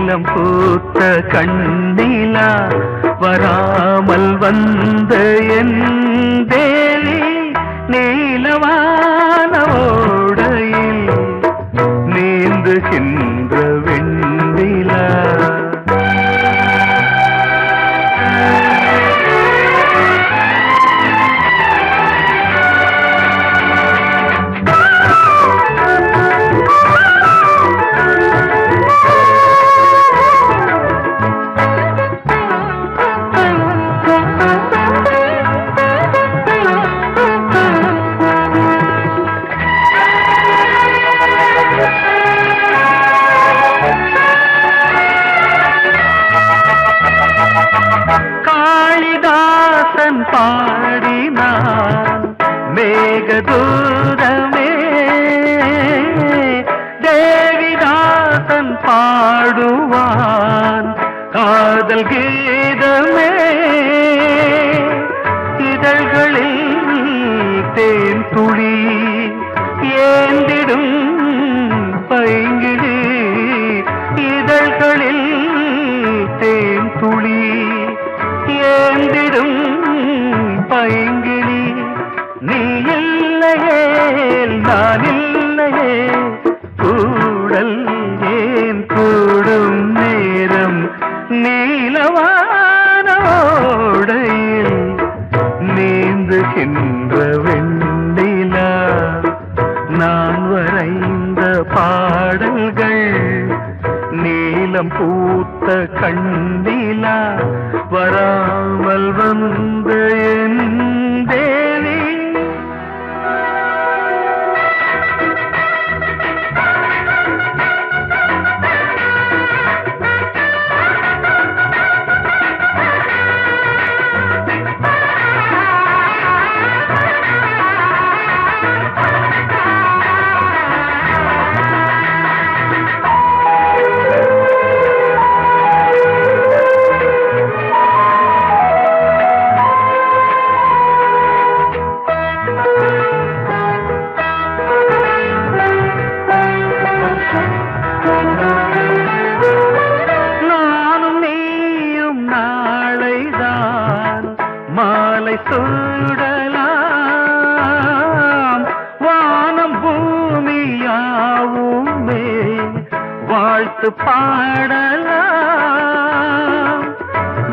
நீலம் பூத்த கண்ணிலா வராமல் வந்த என் தேவி நீலவான ஓடையில் நீந்துகின்ற வெண்ணிலா. காளிதாசன் பாடினான் மேகதூதமே, தேவிதாசன் பாடுவான் காதல் கீதமே. இதழ்களில் தேன் துளி ஏந்திடும் பைங்கிழி, இதழ்களில் தேன் துளி ஏந்திடும் பைங்கிளி. நீ இல்லையே நான் இல்லையே கூடல் ஏன் கூடும் நேரம் நீலவான ஓடையில் நீந்துகின்ற வெண்ணிலா. நான் வரைந்த பாடல்கள் நீலம் பூத்த கண்ணிலா வராமல் வந்த என் தேவி. நானும் நீயும் நாளைதான் மாலை சூடலாம். வானம் பூமியாவுமே வாழ்த்து பாடலாம்.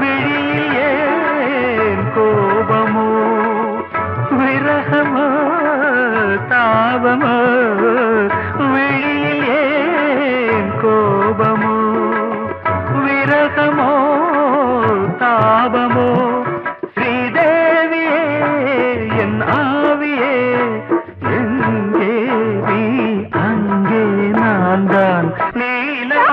விழியில் ஏன் கோபமோ விரகமோ தாபமோ, விழியில் ஏன் கோபமோ விரகமோ தாபமோ. ஸ்ரீதேவியே என் ஆவியே எங்கே நீ அங்கே நான் தான் நீலா.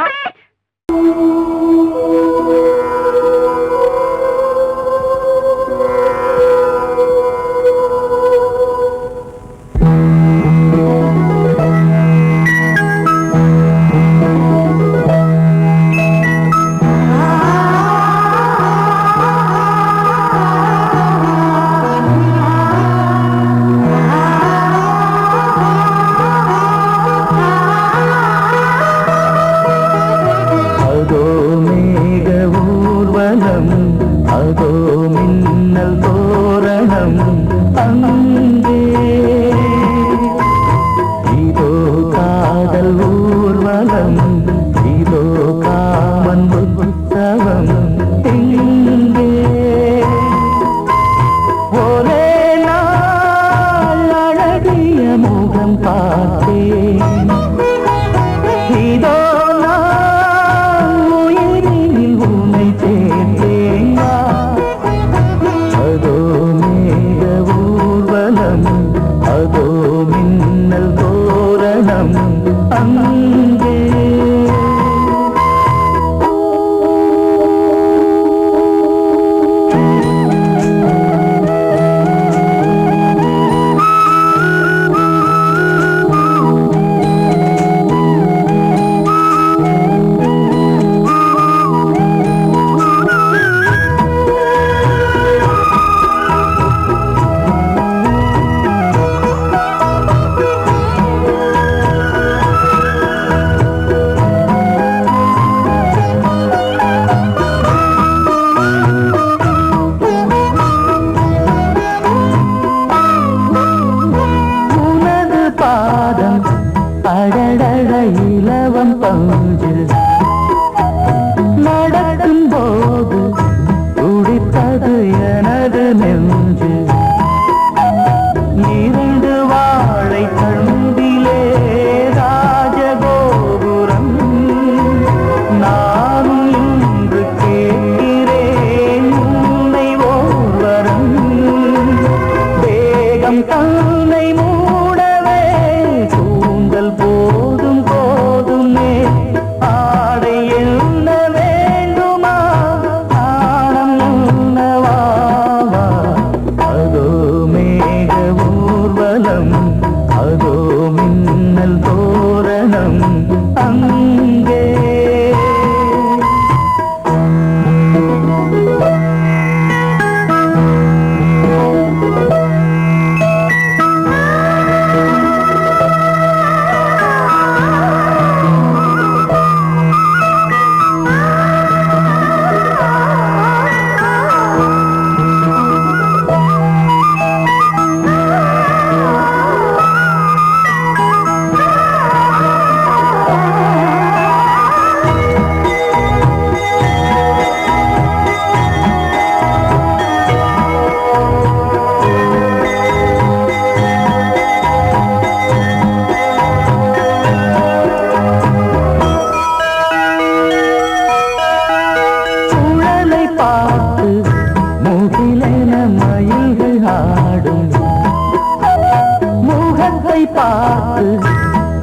பார்த்து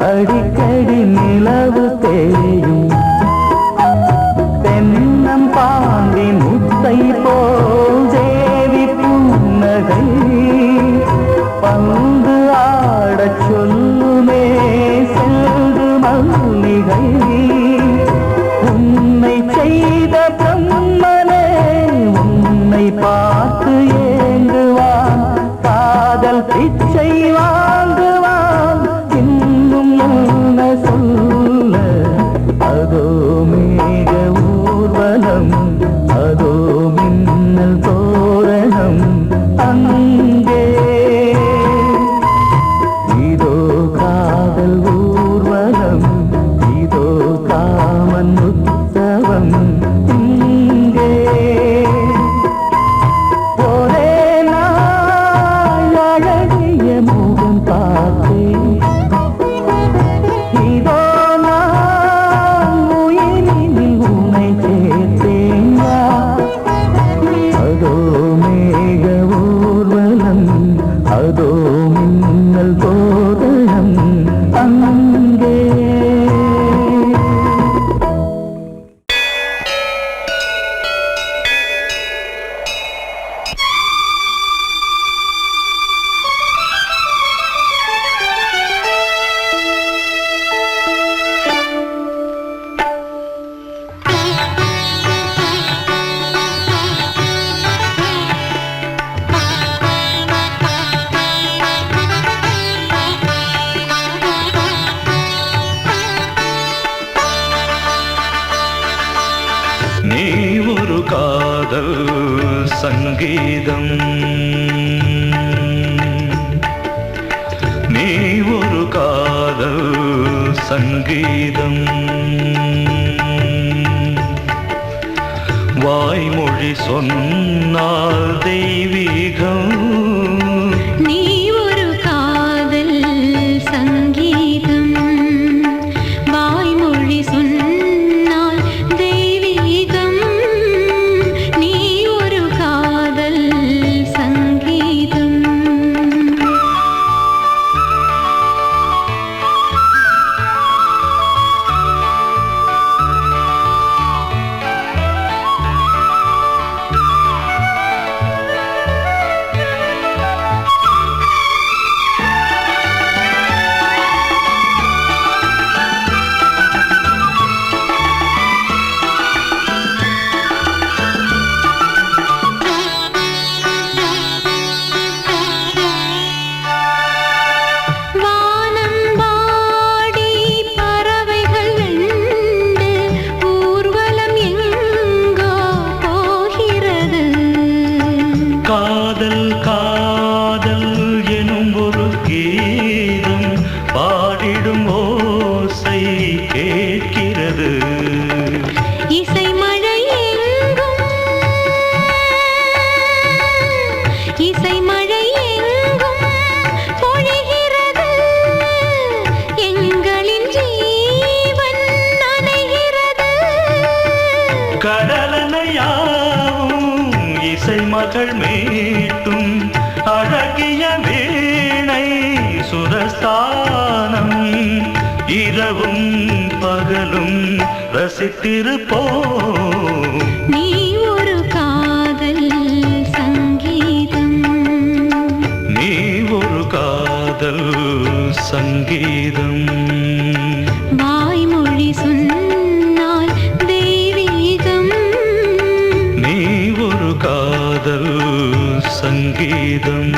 அடிக்கடி நிலவு தேயும் தென்னம் பாண்டி முத்தை போல் தேவி புன்னகை பந்து ஆடச் சொல்லுமே செல்து மல்லிகை உன்னை செய்த பிரம்மனே உன்னை பார்த்து ஏங்குவான் காதல் பிச்சை வாங்குவான் இன்னும் என்ன சொல்ல அதோ மேக ஊர்வலம் அதோ மின்னல் தோரணம் அங்கே இதோ காதல் ஊர்வலம் இதோ காமன் உற்சவம் இங்கே ஒரே நாள் அழகிய முகம் பார்த்தேன் இதோ நான் உயிரினில் உன்னை சேர்த்தேன் அதோ மேக ஊர்வலம் அதோ மின்னல் தோரணம் அங்கே நீ ஒரு காதல் சங்கீதம் நீ ஒரு காதல் சங்கீதம் வாய்மொழி சொன்னால் தெய்வீகம் நீ ஒரு காதல் சங்கீதம் வாய்மொழி சொன்னால் தெய்வீகம் நீ ஒரு காதல் சங்கீதம் வானம்பாடி பறவைகள் வெண்டு ஊர்வலம் எங்கோ போகிறது காதல் காதல் எனும் ஒரு கீதம் பாடிடும் ஓசை கேட்கிறது இசை மழை எங்கும் இசை மழை எங்கும் பொழிகிறது எங்களின் ஜீவன் நனைகிறது கடலனையாவும் இசை மகள் மீட்டும் அழகிய வீணை சுரஸ்தானம் இரவும் பகலும் ரசித்திருப்போம் நீ ஒரு காதல் சங்கீதம் நீ ஒரு காதல் சங்கீதம் வாய்மொழி சொன்னால் தெய்வீகம் நீ ஒரு காதல் சங்கீதம்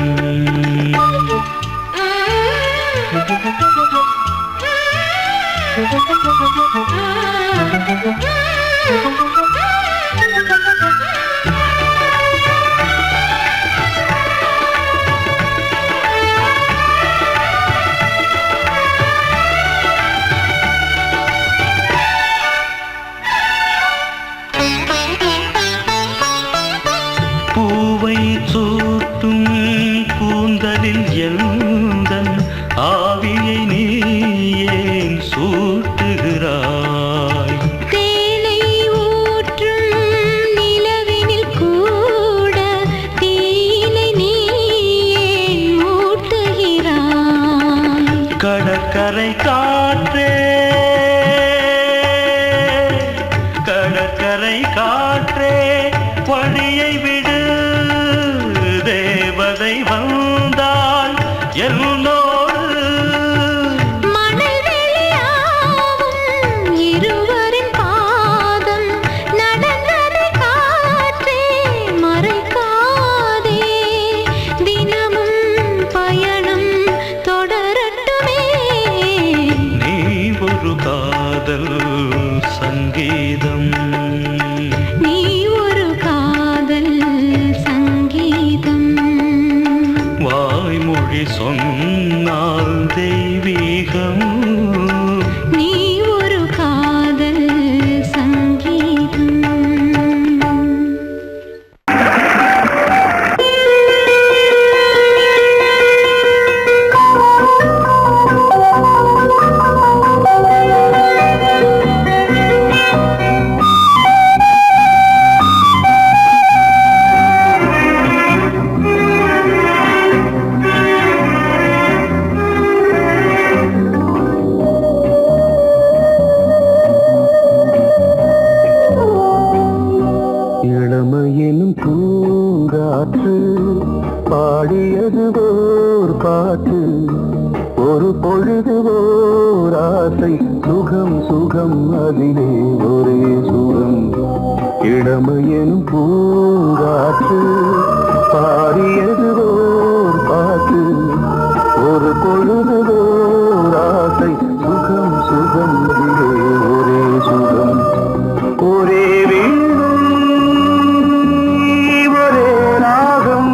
பூவை சூட்டும் கூந்தலில் எழுந்தன் ஆவியை நீ ஏன் சூட்டுகிறாய் தேனை ஊ கடற்கரை காற்றே வழியை விடு, தேவதை வந்தால் என்னோடு. மணல் வெளியாகும் இருவரின் பாதம் நடந்ததை காற்றே மறைக்காதே, தினமும் பயணம் தொடரட்டுமே. நீ ஒரு காதல் சங்கீதம், நீ ஒரு காதல் சங்கீதம். வாய்மொழி சொன்னால் தெய்வீகம். நீ ஒரு காதல் சங்கீதம். இளமையினும் பூங்காற்று பாடியது ஓர் பாட்டு, ஒரு பொழுது ஓர் ஆசை, சுகம் சுகம் அதிலே ஒரே சுகம். இளமையினும் பூங்காற்று பாடியது ஓர் பாட்டு, ஒரு பொழுது ஓர் ஆசை, சுகம் சுகம் அதிலே ஒரே சுகம். ஒரே வீணை ஒரே ராகம்,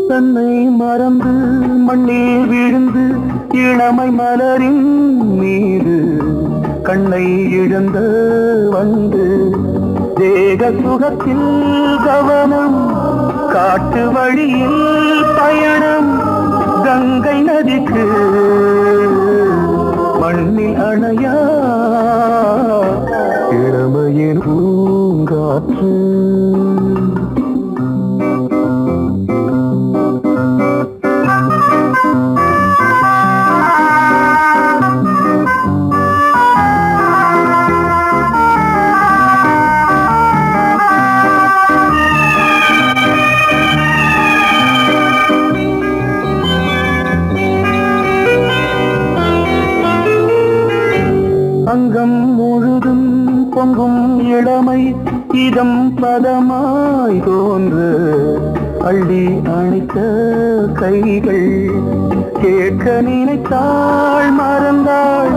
தன்னை மறந்து மண்ணில் விழுந்து இளமை மலரின் மீது கண்ணை இழந்த வந்து, தேக சுகத்தில் கவனம், காட்டு வழியில் பயணம், கங்கை நதிக்கு மண்ணில் அணையா இளமையின் பூங்காற்று. அங்கம் முழுதும் பொங்கும் இளமை, இதம் பதமாய் தோன்று, அள்ளி அணைத்த கைகள், கேட்க நினைத்தாள் மறந்தாள்,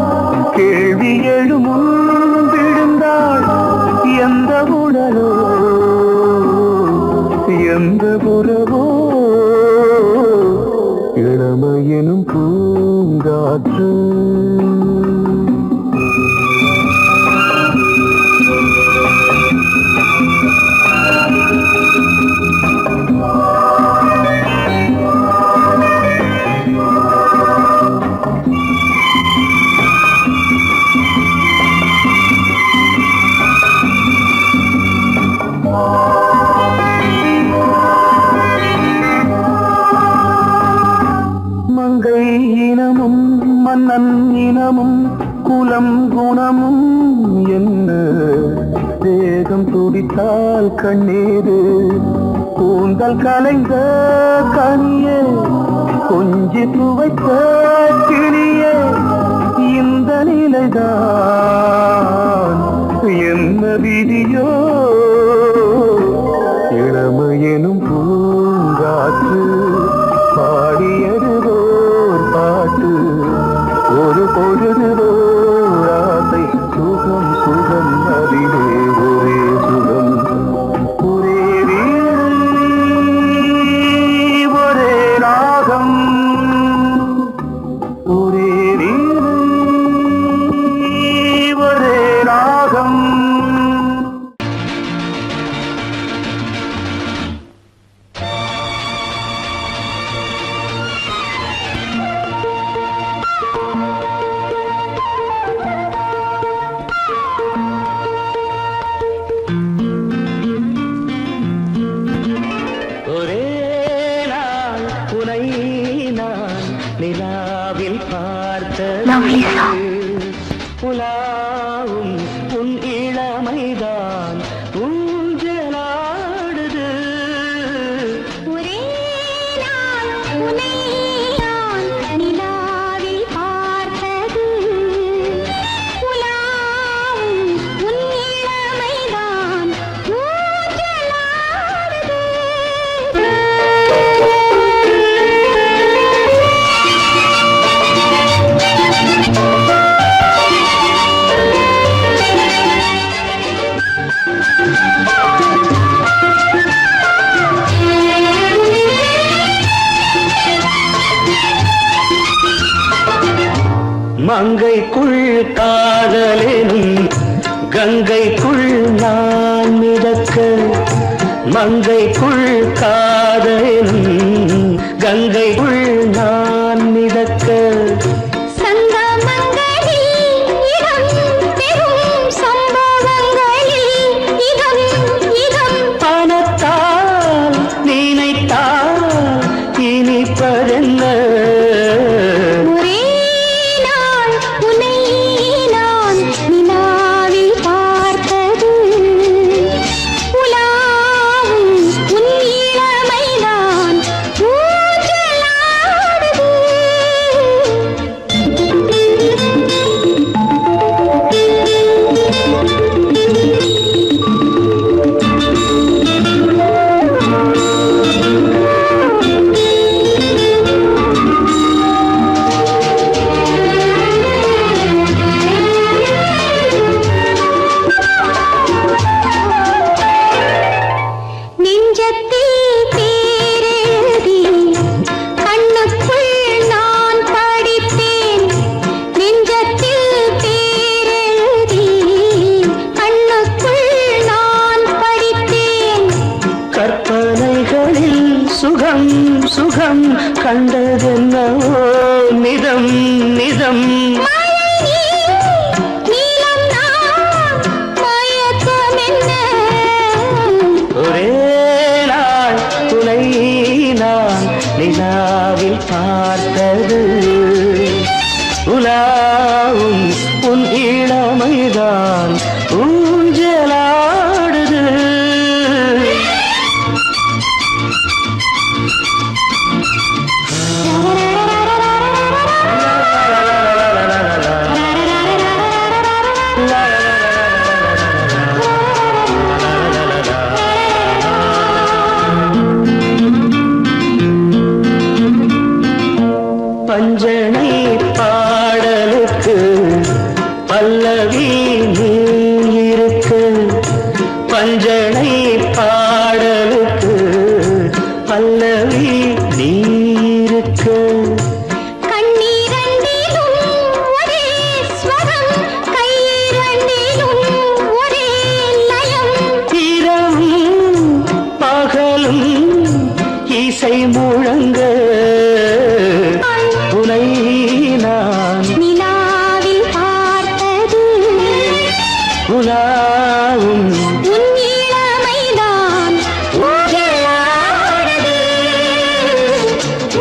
கேள்வி எழுமுன் விழுந்தாள். எந்த உடலோ எந்த புறவோ இளமையினும் பூங்காற்று. மங்கை இனமும் மன்னன் இனமும் குலம் குணமும் என்ன, தேகம் துடித்தால் கண்ணீரு, கூந்தல் கலைந்த கனியே, கொஞ்சி துவைத்த கிளியே, இந்த நிலைதான் என்ன விதியோ. இளமையெனும் பூங்காற்று பாடியது ஓர் பாட்டு, ஒரு பொழுது ஓர் ஆசை, சுகம் சுகம் அதிலே ஒரே சுகம். ஒரே வீணை ஒரே ராகம். உனை நான் நிலாவில் லவ்லிசா. பார்த்தது உலாவும் உன் இளமைதான் ஊஞ்சலாடுது. ஒரே நாள் உன்னை நான் நிலாவில் பார்த்தது உலாவும் உன் இளமைதான் ஊஞ்சலாடுது. மங்கைக்குள் காதலெனும் கங்கைக்குள் நான் மிதக்க மங்கைக்குள் காதலெனும் கங்கைக்குள் நான் மிதக்க சங்கமங்களில் இடம் பெறும் சம்பவங்களில் இதம் இதம் பணத்தால் நினைத்தால் இனிப்பதென்ன ஒரே நாள் உன்னை நான் நிலாவில் பார்த்தது உலாவும் உன் இளமைதான் ஊஞ்சலாடுது. நெஞ்சத்தில் பேரெழுதி கண்ணுக்குள் நான் படித்தேன் நெஞ்சத்தில் பேரெழுதி கண்ணுக்குள் நான் படித்தேன் கற்பனைகளில் சுகம் சுகம் கண்டதென்னவோ நிதம் நிதம் மழை நீலம் நான் மயக்கம் என்ன ஒரே நாள் துணை நான் நிலாவில் பார்த்தது உலாவும் உன் இளமைதான் ஊஞ்சலாடுது. பஞ்சனை பாடலுக்கு பல்லவி நீ இருக்க பஞ்சனை பாடலுக்கு பல்லவி நீ இருக்க கண்ணீரண்டிலும் ஒரே ஸ்வரம் கையிரண்டிலும் ஒரே லயம் இரவும் பகலும் இசை முழங்க உனை நான் நிலாவில் பார்த்தது உலாவும் உன் இளமைதான் ஊஞ்சலாடுது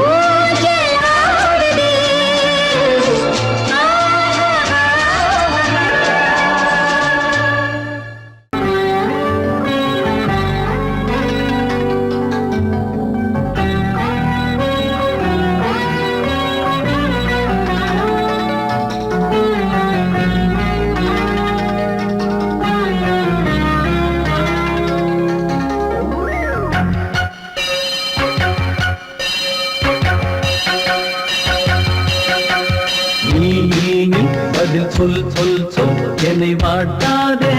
ஊஞ்சலாடுது. நீ பதில் சொல் சொல் சொல் என்னை வாட்டாதே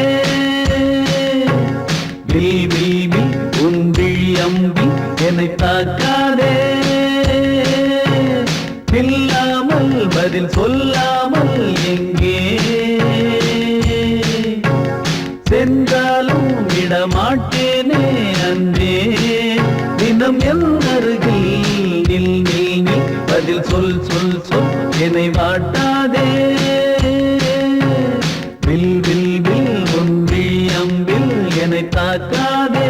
வில் உன் விழி அம்பி என்னை தாக்காதே இல்லாமல் பதில் சொல்லாமல் எங்கே சென்றாலும் விடமாட்டேனே அன்பே தினம் என் அருகில் நில் நில் நில் பதில் சொல் சொல் சொல் என்னை வாட்டாதே வில் வில் வில் உன் விழி அம்பில் என்னை தாக்காதே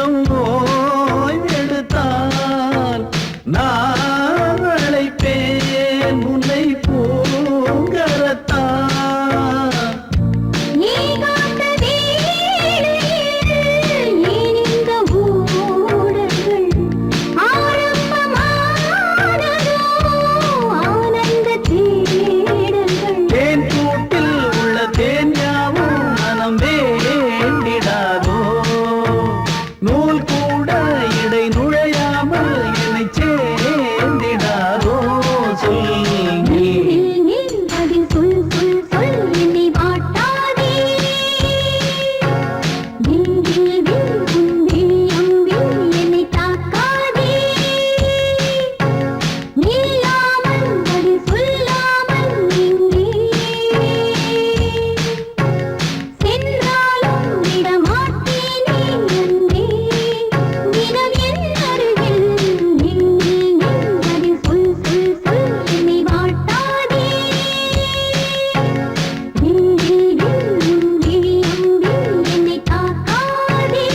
கொஞ்சம் ஓய்வெடுத்தால் நான் அழைப்பேன் உன்னை பூங்கரத்தான். ஏகாந்த வேளையில் ஏன் இந்த ஊடல்கள் ஆரம்பமானதோ ஆனந்த தேடல்கள். தேன் கூட்டில் உள்ள தேன் யாவும் மனம் வேண்டிடாதோ, நூல் கூட இடை நுழையாமல் என்னை சேர்ந்திடாதோ. சொல் நில் பதில் சொல் சொல் சொல் என்னை வாட்டாதே. வில் வில் வில் உன் விழியம்பில் என்னை தாக்காதே. நில்லாமல் பதில் சொல்லாமல் எங்கே சென்றாலும் விடமாட்டேனே அன்பே. தினம் என் அருகில் நில் நில் நில் பதில் சொல் சொல் சொல் என்னை வாட்டாதே. வில் வில் வில் உன் விழியம்பில் என்னை தாக்காதே.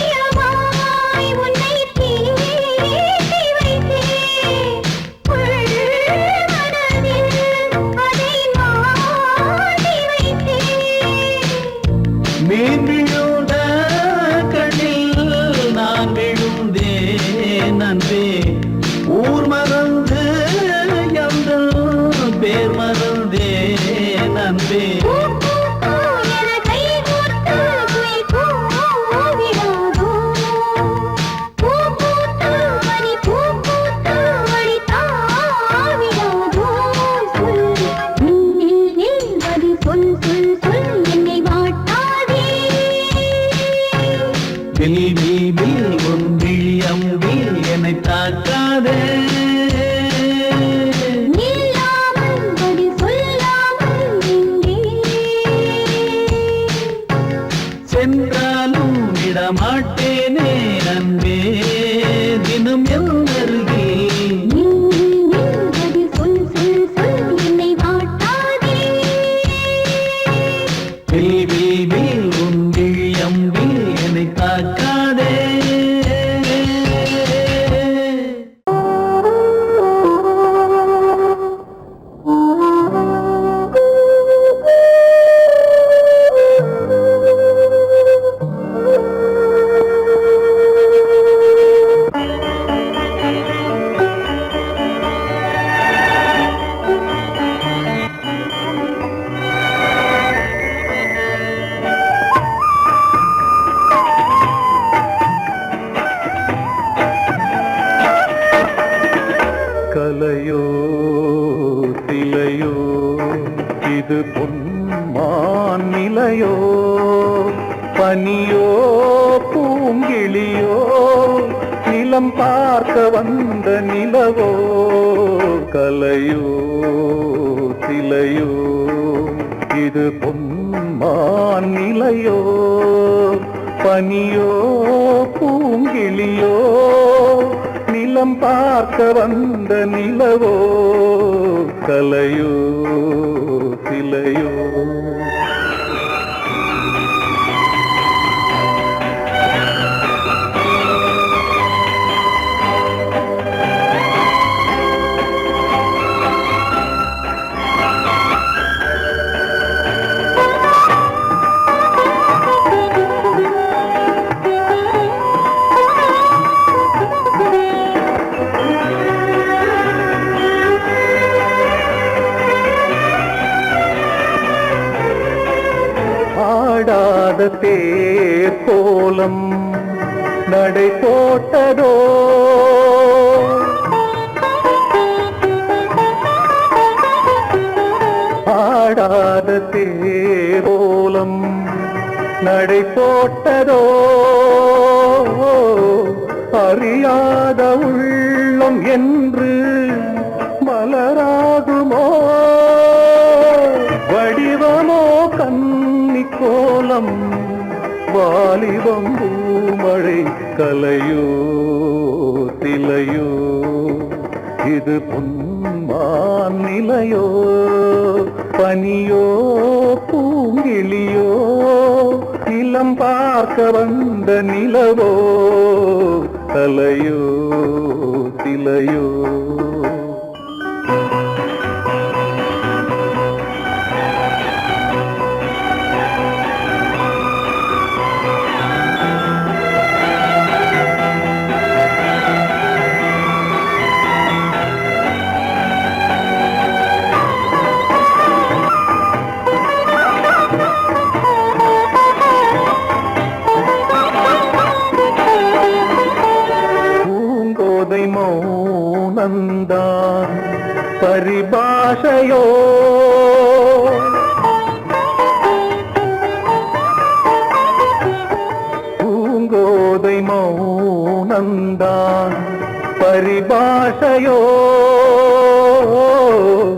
ஓவியமாய் உன்னை தீட்டி வைத்தேன். உள்மனதில் அதை மாட்டி வைத்தேன். மீன் விழுந்த கண்ணில் நான் விழுந்தேன் அன்பே. ஊர் மறந்து எந்தன் பேர் மறந்தேன் அன்பே. பூ பூ பூ என கை கோர்த்து குயில் கூவிடாதோ. பூ பூத்து மணி பூ பூத்து மணி தாவிடாதோ. சொல் நில் நில் நில் பதில் சொல் சொல் சொல் என்னை வாட்டாதே. வில் வில் வில் உன் விழியம்பில் என்னை தாக்காதே. நில்லாமல் பதில் சொல்லாமல் எங்கே சென்றாலும் விடமாட்டேனே அன்பே. தினம் என் அருகில் நில் நில் நில் பதில் சொல் சொல் சொல் என்னை வாட்டாதே. வில் வில் வில் உன் விழியம்பில் என்னை தாக்காதே. கலையோ சிலையோ இது பொன்மான் நிலையோ, பனியோ பூங்கிளியோ நிலம் பார்க்க வந்த நிலவோ. கலையோ சிலையோ இது பொன்மான் நிலையோ, பனியோ பூங்கிளியோ நிலம் பார்க்க வந்த நிலவோ. கலையோ சிலையோ. ஆடாத தேர் கோலம் நடை போட்டதோ, ஆடாத தேர் கோலம் நடை போட்டதோ. அறியாத உள்ளம் என்று மலராகுமோ வடிவமோ கன்னி கோலம் வாலிபம் பூமழை கலையோ திலையோ இது பொன்மான் நிலையோ பனியோ பூங்கிளியோ நிலம் பார்க்க வந்த நிலவோ கலையோ திலையோ மௌனந்தான் பரிபாஷையோ பூங்கோதை மௌனந்தான் பரிபாஷையோ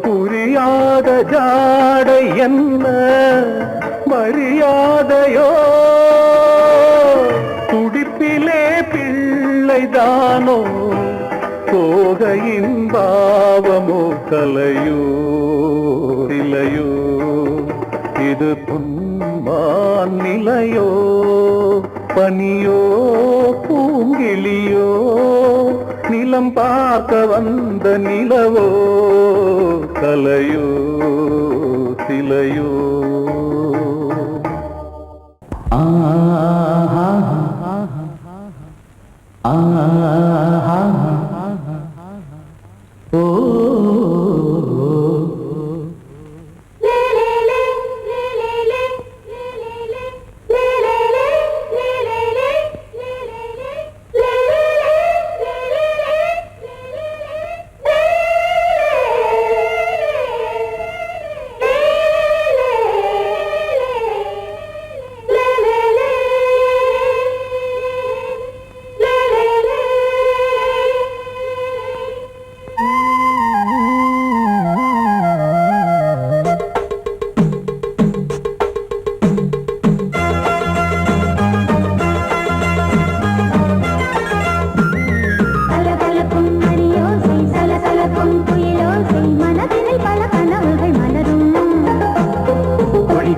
புரியாத ஜாடை என்ன மரியாதையோ துடிப்பிலே பிள்ளைதானோ சோகையின் பாவமோ கலையோ இலையோ இது பொன்மான் நிலையோ பனியோ பூங்கிளியோ நிலம் பார்க்க வந்த நிலவோ கலையோ சிலையோ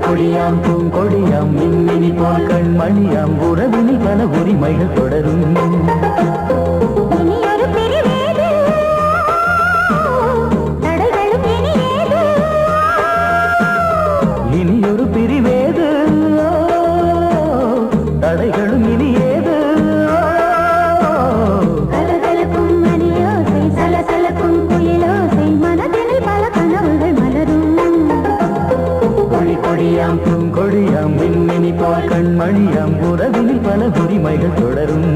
கொடியாம் பூங்கொடியாம் மின்மினி போல் கண்மணியாம் உறவினில் பல உரிமைகள் தொடரும் இனியொரு பிரிவேது தடைகளும் இனியேது கொடியாம் பூங்கொடியாம் மின்மினி போல் கண்மணியாம் உறவினில் பல உரிமைகள் தொடரும்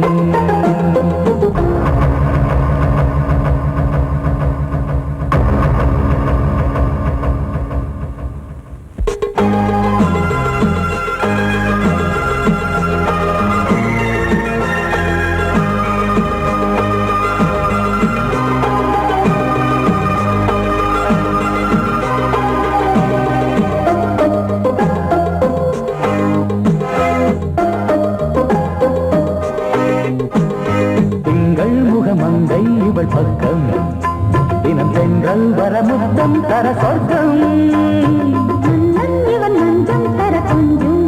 மங்கை இவள் பக்கம் தினம் சென்றல் வரமுத்தம் தர சொர்க்கம் இவன் மஞ்சம் தர கொஞ்சம்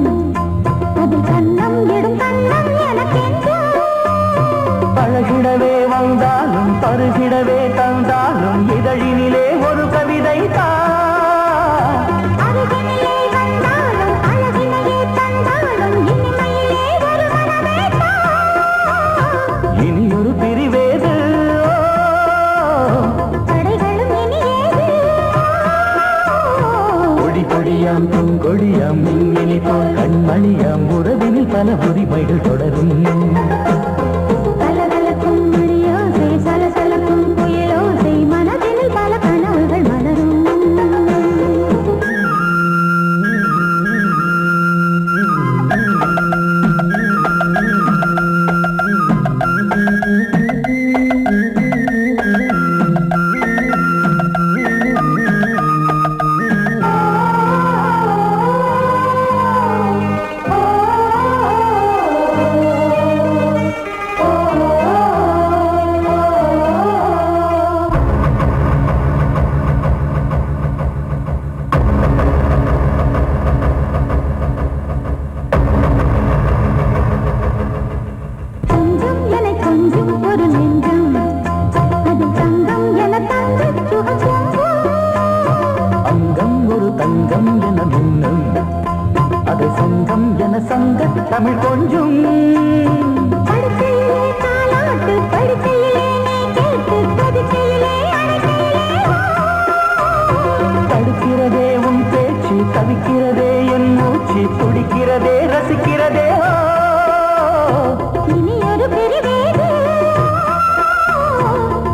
அதில் கண்ணம் இடும் கண்ணம் எனக்கென்றும் பழகிடவே வந்தாலும் பருகிடவே தந்தாலும் இதழினிலே ஒரு கவிதை அருகினிலே வந்தாலும் அழகினையே தந்தாலும் இனிமையிலே ஒரு மனமே இனியொரு பிரிவேது கொடி கொடியாம் பூங்கொடியாம் மின்மினி போல் கண்மணியாம் உறவினில் பல உரிமைகள் தொடரும் கலகலக்கும் மணியோசை சலசலக்கும் புயலோசை மனதினில் பல கனவுகள் தமிழ் கொஞ்சும் படுக்கையிலே தாலாட்டு படுக்கையிலே நீ கேட்டு படுக்கையிலே தடுக்கிறதே உன் பேச்சு தவிக்கிறதே என் மூச்சு துடிக்கிறதே ரசிக்கிறதே இனி ஒரு பிரிவேது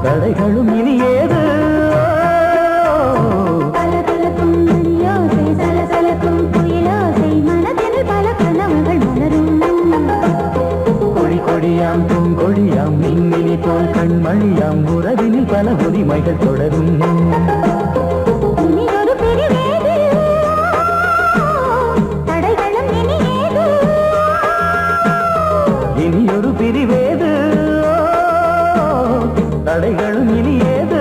தடைகளும் இனி ஏது கலகலக்கும் மணியோசை சலசலக்கும் குயிலோசை மனதில் பல கனவுகள் மலரும் கொடி கொடியாம் பூங்கொடியாம் மின்மினி போல் கண்மணியாம் உறவினில் பல உரிமைகள் தொடரும் இனி ஒரு பிரிவேது தடைகளும் இனி ஏது இனி ஒரு பிரிவேது தடைகளும் இனி ஏது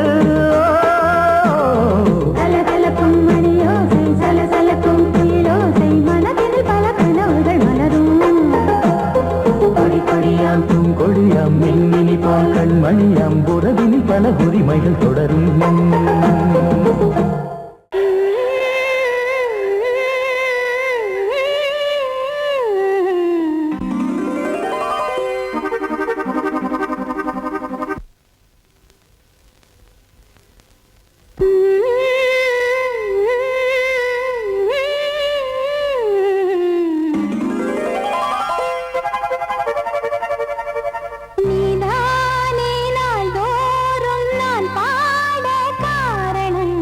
கலகலக்கும் மணியோசை சலசலக்கும் குயிலோசை மனதில் பல கனவுகள் மலரும் கொடி கொடியாம் பூங்கொடியாம் மின்மினி போல் கண்மணியாம் உறவினில் பல உரிமைகள் தொடரும் நீதானே நாள்தோறும் நான் பாட காரணம்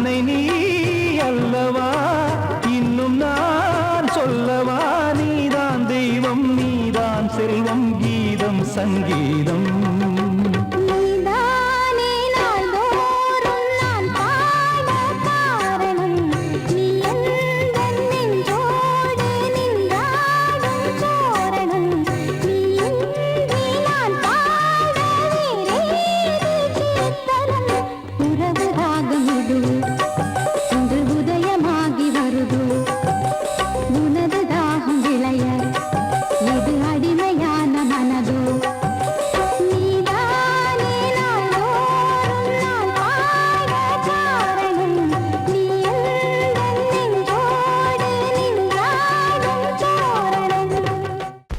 அன்னை நீ அல்லவா, இன்னும் நான் சொல்லவா, நீதான் தெய்வம் நீதான் செல்வம், கீதம் சங்கீதம். நீதானே நாள்தோறும் நான் பாட காரணம், நீ எந்தன் நெஞ்சோடு நின்றாடும் தோரணம். நீ இன்றி நான் பாட வேறேது கீர்த்தனம். உறவு ராகம் இது இன்று உதயமாகி வருது, உனது தாகம் விளைய இது அடிமையான மனதோ. நீதானே நாள்தோறும் நான் பாட காரணம், நீ எந்தன் நெஞ்சோடு நின்றாடும் தோரணம்.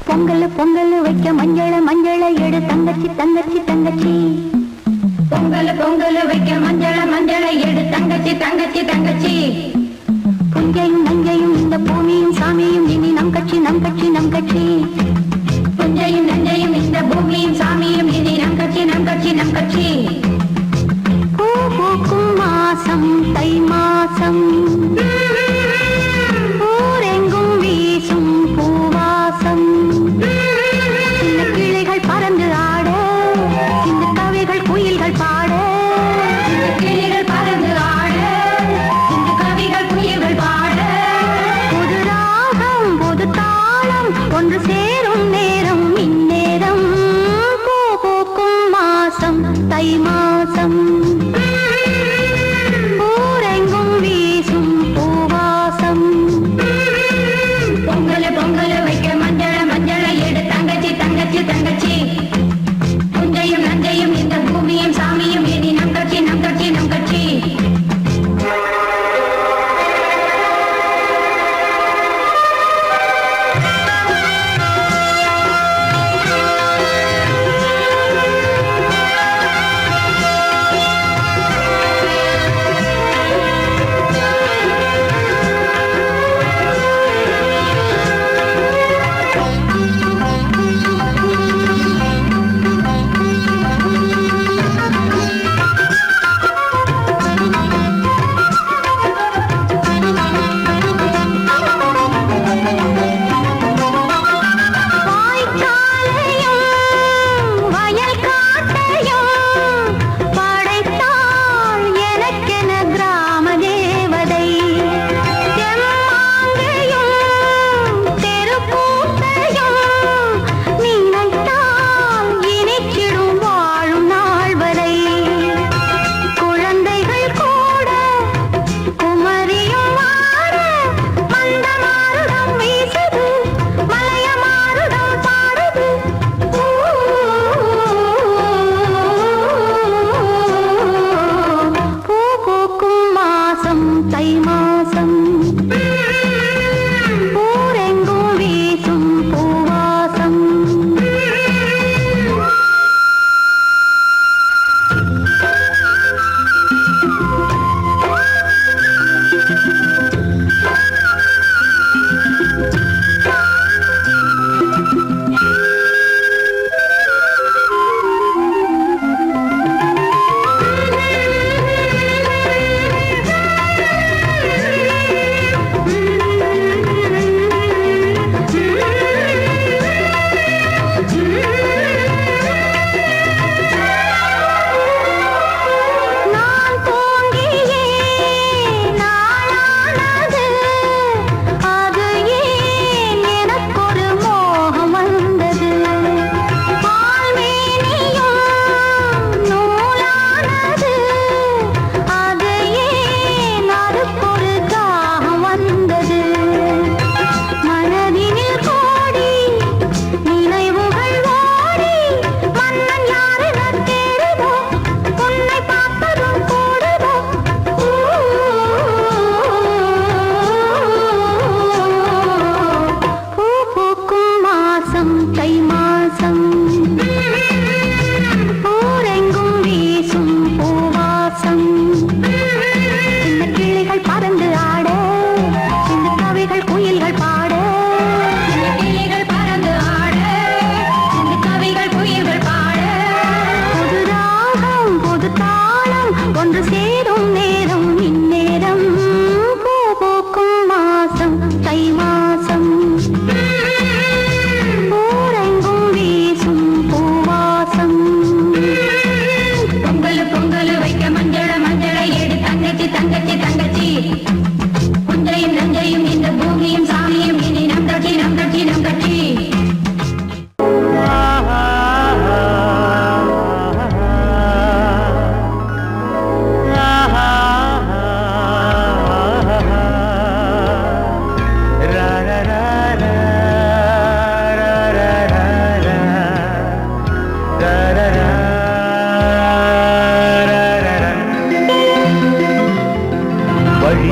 பொங்கல் பொங்கல் வைக்க மஞ்சள மஞ்சள எடு தங்கச்சி தங்கச்சி தங்கச்சி. பொங்கல் பொங்கல் வைக்க மஞ்சள மஞ்சள எடு தங்கச்சி தங்கச்சி தங்கச்சி. புஞ்சையும் நஞ்சையும் இந்த பூமியும் சாமியும் இனி நம் கட்சி நம் கட்சி நம் கட்சி. புஞ்சையும் நஞ்சையும் இந்த பூமியும் சாமியும் இனி நம் கட்சி நம் கட்சி நம் கட்சி. பூ பூக்கும் மாசம் தை மாசம், ஊரெங்கும் வீசும் பூவாசம். சின்ன கிளிகள் பறந்து ஆட, இந்த கவிகள் குயில்கள் பாட. சின்ன கிளிகள் பறந்து ஆட, இந்த கவிகள் குயில்கள் பாட. புது ராகம் புது தாளம் ஒன்று சேரும் நேரம் இந்நேரம். பூ பூக்கும் மாசம் தை மாசம், ஊரெங்கும் வீசும் பூவாசம். பொங்கல் பொங்கல் வைக்க மஞ்சள மஞ்சள எடு தங்கச்சி தங்கச்சி தங்கச்சி. புஞ்சையும் நஞ்சையும் இந்த பூமியும் சாமியும் இனி நம் கட்சி நம் கட்சி நம் கட்சி.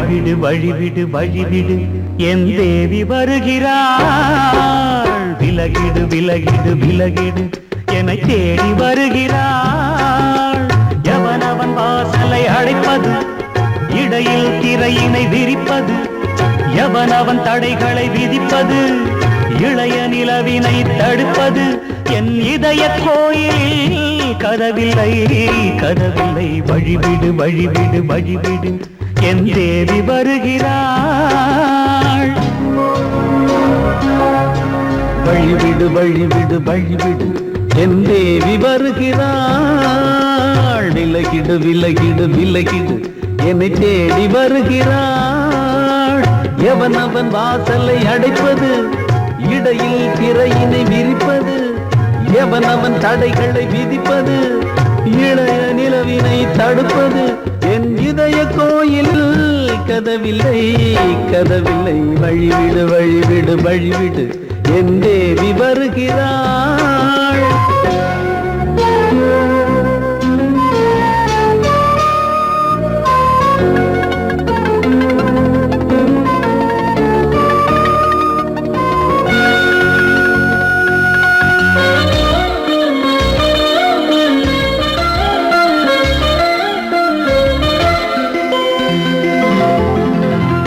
வழிவிடு வழிவிடு வழிவிடு என் தேவி வருகிறாள் விலகிடு விலகிடு விலகிடு என்னை தேடி வருகிறாள் எவனவன் வாசலை அடைப்பது இடையில் திரையினை விரிப்பது எவனவன் தடைகளை விதிப்பது இளைய நிலவினை தடுப்பது என் இதய கோயில் கதவில்லை கதவில்லை வழிவிடு வழிவிடு வழிவிடு என் தேவி வருகிறாள் வழிவிடு வழிவிடு வழிவிடு என் தேவி வருகிறாள் விலகிடு விலகிடு விலகிடு என்னை தேடி வருகிறாள் எவனவன் வாசலை அடைப்பது இடையில் திரையினை விரிப்பது எவனவன் தடைகளை விதிப்பது இளைய நிலவினை தடுப்பது என் இதய கோயில் கதவில்லை கதவில்லை வழிவிடு வழிவிடு வழிவிடு என் தேவி வருகிறாள்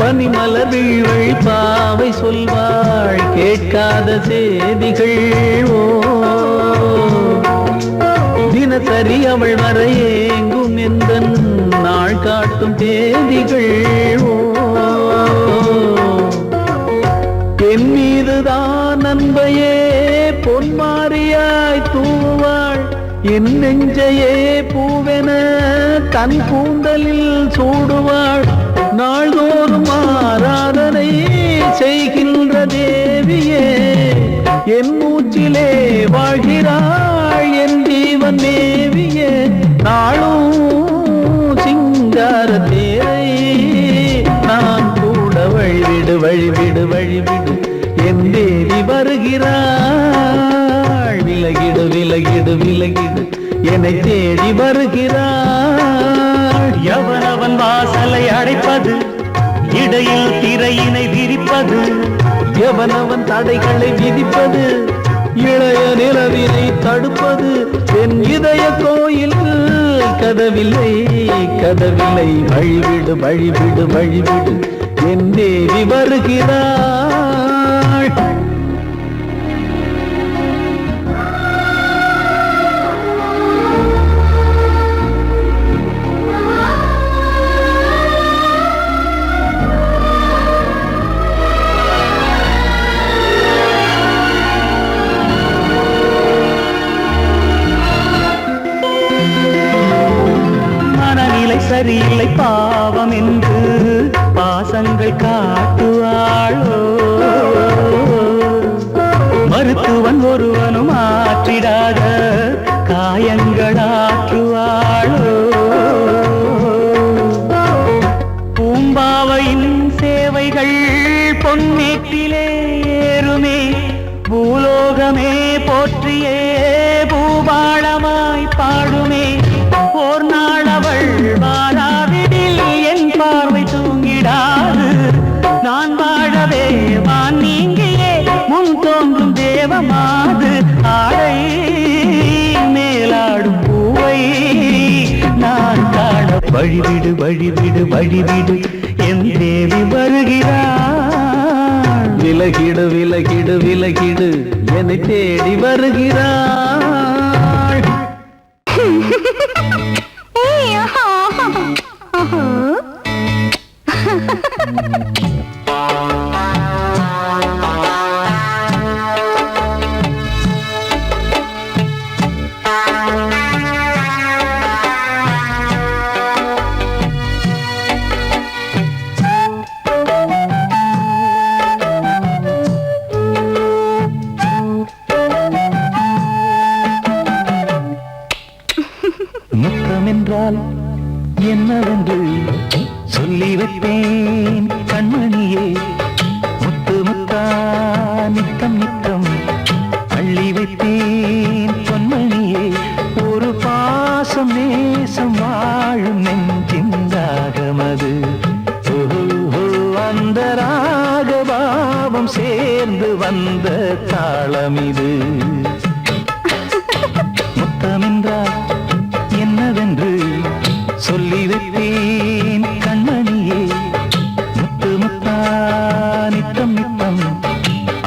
பனிமலர் வீழ்வழி பாவை சொல்வாள் கேட்காத செய்திகள் ஓ தினசரி அவள் வர ஏங்கும் எந்த நாள் காட்டும் தேதிகள் ஓ என் மீதுதான் அன்பையே பொன்மாரியாய் தூவாள் என் நெஞ்சையே பூவென தன் கூந்தலில் சூடுவாள் நாள்தோறும் ஆராதனை செய்கின்ற தேவியே என் மூச்சிலே வாழ்கிறாள் என் ஜீவன் தேவியே நாளும் சிங்கார தேரை நான் கூட வழிவிடு வழிவிடு வழிவிடு என் தேவி வருகிறாள் விலகிடு விலகிடு விலகிடு என்னை தேடி வருகிறாள் எவனவன் வாசலை அடைப்பது இடையில் திரையினை விரிப்பது எவனவன் தடைகளை விதிப்பது இளைய நிலவினை தடுப்பது என் இதய கோயில் கதவில்லை கதவில்லை வழிவிடு வழிவிடு வழிவிடு என் தேவி வருகிறாள் சரியில்லை பாவம் என்று பாசங்கள் காட்டுவாளோ மருத்துவன் ஒருவனும் ஆற்றிடாத காயங்களாற்றுவாளோ பூம்பாவையின் சேவைகள் பொன்னேற்றிலே ஏறுமே பூலோகமே போற்றியே பூபாளமாய் பாடுமே ஓர் நாள் அவள் வாராவிடில் என் பார்வை தூங்கிடாது நான் வாழவே வான் நீங்கியே முன் தோன்றும் தேவமாது ஆடை மேலாடும் பூவை நான் காண வழிவிடு வழிவிடு வழிவிடு என் தேவி வருகிறாள் விலகிடு விலகிடு விலகிடு என்னை தேடி வருகிறாள் முத்தமென்றால் என்னவென்று சொல்லி வைப்பேன் கண்மணியே முத்து முத்தா நித்தம் நித்தம் அள்ளி வைப்பேன் பொன்மணியே ஒரு பாசம் நேசம் வாழும் நெஞ்சின் தாகமது ஓ பாவம் சேர்ந்து வந்த தாளம் இது. முத்தமென்றால் என்னவென்று சொல்லி வைத்தேன் கண்மணியே. முத்து முத்தா நித்தம் நித்தம்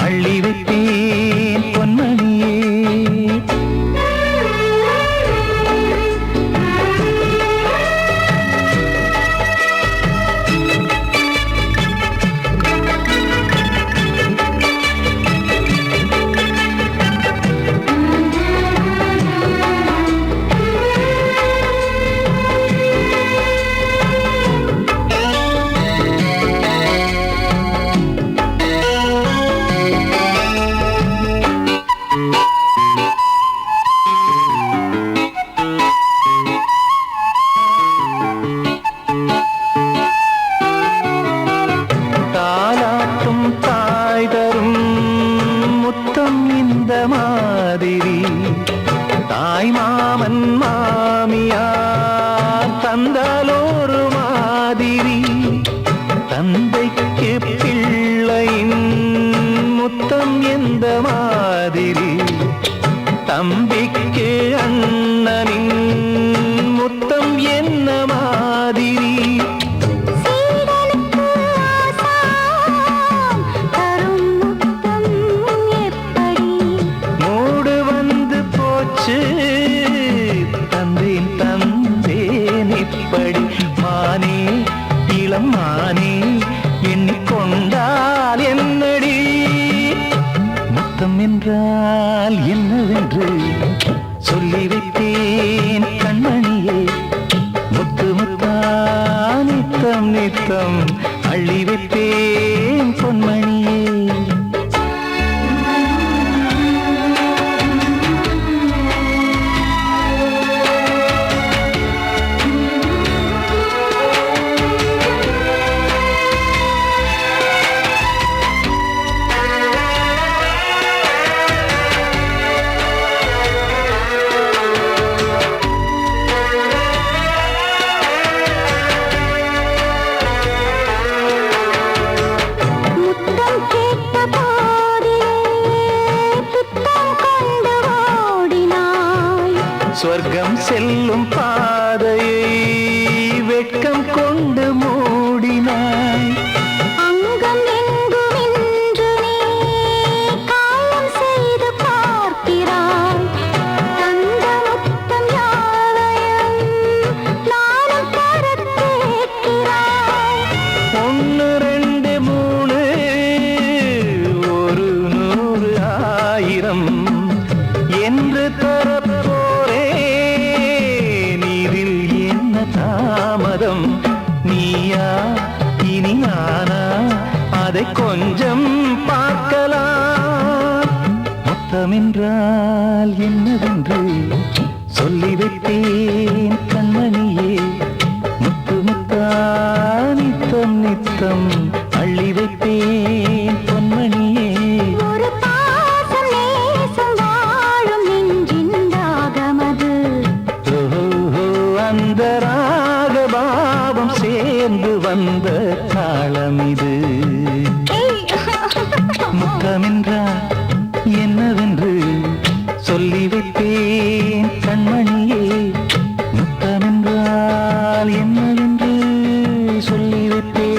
அள்ளி வைத்தேன் பொன்மணியே. தாலாட்டும் தாய் தரும் முத்தம் இந்த மாதிரி தாய் மாமன் மாமியார் தந்தாலோரு மாதிரி. தந்தைக்கு பிள்ளையின் முத்தம் எந்த மாதிரி தம்பிக்கு அண்ணனின் முத்தம் என்ன மாதிரி. சீடனுக்கு ஆசான் தரும் முத்தம் எப்படி? மூடு வந்து போச்சு தந்தேன் தந்தேன் இப்படி. மானே இளம் மானே எண்ணிக்கொண்டால் என்னடி. முத்தம் என்றால் என்னவென்று சொல்லி வைத்தேன் கண்மணியே. முத்து முத்தா நித்தம் நித்தம் அள்ளி வைத்தேன் பொன்மணியே. முத்தம் கேட்ட போதிலே துத்தம் கொண்டு ஓடினாய். சொர்க்கம் செல்லும் பாதையை வெட்கம் கொண்டு மூடினாய். அங்கம் எங்கும் இன்று நீ காயம் செய்து பார்க்கிறாய். தந்த முத்தம் யாவையும் நானும் தரக் கேட்கிறாய். ஒன்று ரெண்டு மூணு ஒரு நூறு ஆயிரம் என்று தரப்போரே. நீரில் என்ன தாமதம்? நீயா இனி நானா அதை கொஞ்சம் பார்க்கலாம். முத்தமென்றால் என்னவென்று சொல்லி வைத்தேன் கண்மணியே. முத்து முத்தா நித்தம் நித்தம் அள்ளி வைத்தேன் பொன்மணியே. ஒரு பாசம் நேசம் வாழும் நெஞ்சின் ராகமது. ஓஹோ அந்த ராகபாவம் சேர்ந்து வந்த தாளம் இது. முத்தமென்றால் என்னவென்று சொல்லி வைத்தேன் கண்மணியே. முத்தமென்றால் என்னவென்று சொல்லி வைத்தேன்